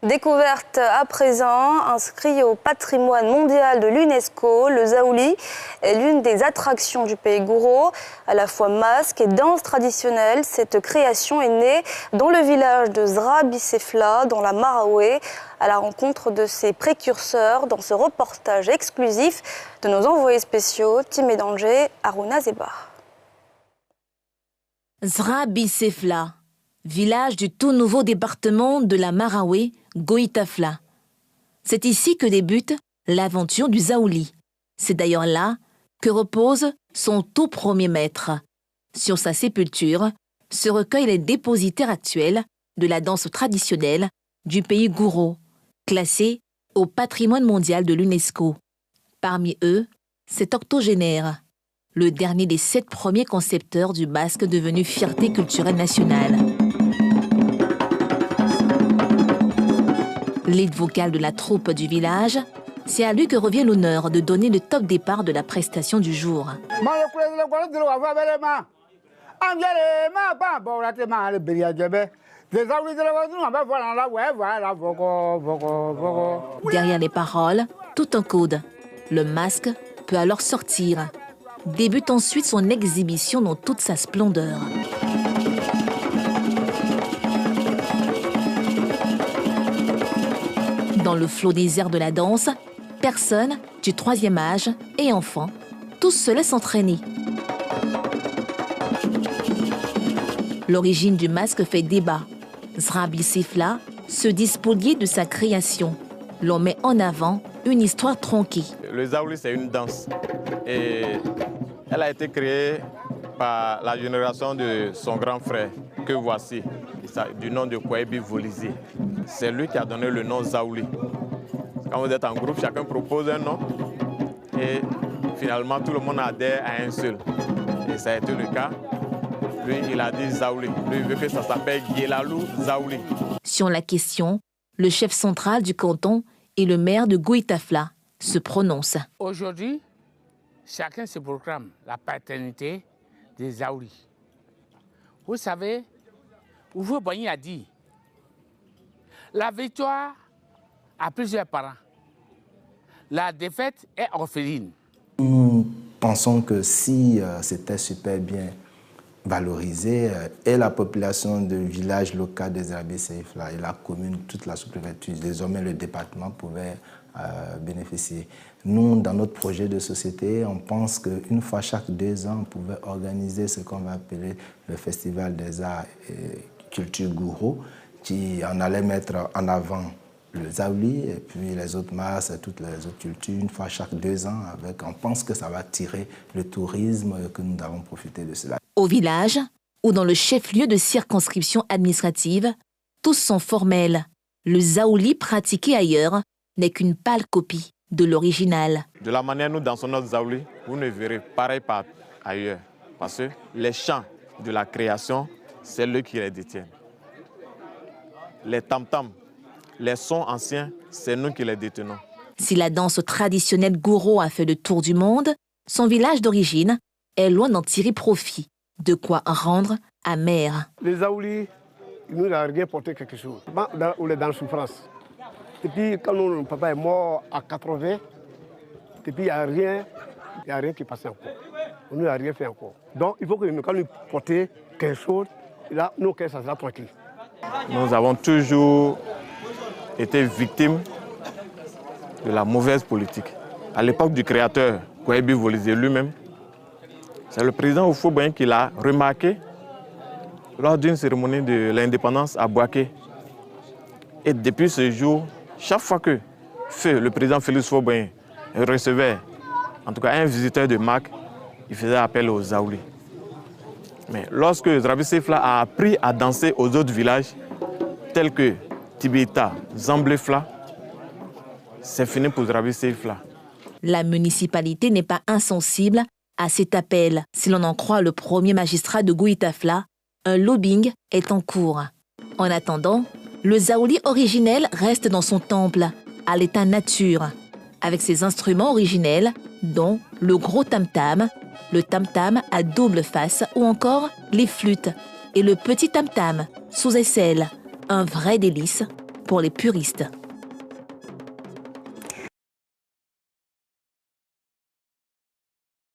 Découverte à présent, inscrit au patrimoine mondial de l'UNESCO, le Zaouli est l'une des attractions du pays gouro. À la fois masque et danse traditionnelle, cette création est née dans le village de Zra Bicefla, dans la Maraoué, à la rencontre de ses précurseurs dans ce reportage exclusif de nos envoyés spéciaux, Timé Danger, Aruna Zeba. Zra Bicefla, village du tout nouveau département de la Maraoué, Goïtafla. C'est ici que débute l'aventure du Zaouli. C'est d'ailleurs là que repose son tout premier maître. Sur sa sépulture se recueillent les dépositaires actuels de la danse traditionnelle du pays gouro, classé au patrimoine mondial de l'UNESCO. Parmi eux, cet octogénaire, le dernier des 7 premiers concepteurs du basque devenu fierté culturelle nationale. Lead vocal de la troupe du village, c'est à lui que revient l'honneur de donner le top départ de la prestation du jour. Derrière les paroles, tout un code. Le masque peut alors sortir. Débute ensuite son exhibition dans toute sa splendeur. Dans le flot des airs de la danse, personne du 3e âge et enfants, tous se laissent entraîner. L'origine du masque fait débat. Zra Bicefla se dit spolié de sa création. L'on met en avant une histoire tronquée. Le Zaouli, c'est une danse. Et elle a été créée par la génération de son grand frère, que voici, du nom de Kouaïbi Volizé. C'est lui qui a donné le nom Zaouli. Quand vous êtes en groupe, chacun propose un nom et finalement tout le monde adhère à un seul. Et ça a été le cas. Lui, il a dit Zaouli. Lui, il veut que ça s'appelle Guélalou Zaouli. Sur la question, le chef central du canton et le maire de Goïtafla se prononcent. Aujourd'hui, chacun se proclame la paternité des Zaouli. Vous savez, Oufo Boigny a dit la victoire a plusieurs parents. La défaite est orpheline. Nous pensons que si c'était super bien valorisé et la population du village local de Zra Bicefla et la commune, toute la sous-préfecture, désormais le département pouvait bénéficier. Nous, dans notre projet de société, on pense qu'une fois chaque 2 ans, on pouvait organiser ce qu'on va appeler le Festival des Arts et Culture Gouro, qui en allait mettre en avant le Zaouli et puis les autres masses et toutes les autres cultures, une fois chaque 2 ans. On pense que ça va attirer le tourisme et que nous allons profiter de cela. Au village, ou dans le chef-lieu de circonscription administrative, tous sont formels. Le Zaouli pratiqué ailleurs n'est qu'une pâle copie de l'original. De la manière dont nous dansons notre Zaouli, vous ne verrez pareil par ailleurs. Parce que les chants de la création, c'est eux qui les détiennent. Les tam-tams, les sons anciens, c'est nous qui les détenons. Si la danse traditionnelle gouro a fait le tour du monde, son village d'origine est loin d'en tirer profit. De quoi rendre amer. Les Zaouli, ils nous ont rien porté quelque chose. On est dans la souffrance. Et puis quand notre papa est mort à 80, et puis il n'y a rien qui passe encore. On n'a rien fait encore. Donc il faut que quand nous portions quelque chose, là, nos cœurs, ça sera tranquille. Nous avons toujours été victimes de la mauvaise politique. À l'époque du créateur, Kouaïbi Volizé lui-même, c'est le président Oufo Boigny qui l'a remarqué lors d'une cérémonie de l'indépendance à Bouaké. Et depuis ce jour, chaque fois que le président Félix Oufo-Boigny recevait en tout cas un visiteur de marque, il faisait appel aux Zaouli. Mais lorsque Zra Bicefla a appris à danser aux autres villages, tels que Tibeta, Zamblefla, c'est fini pour Zra Bicefla. La municipalité n'est pas insensible à cet appel. Si l'on en croit le premier magistrat de Goïtafla, un lobbying est en cours. En attendant, le Zaouli originel reste dans son temple, à l'état nature, avec ses instruments originels, dont le gros tam-tam, le tam-tam à double face ou encore les flûtes et le petit tam-tam sous aisselle. Un vrai délice pour les puristes.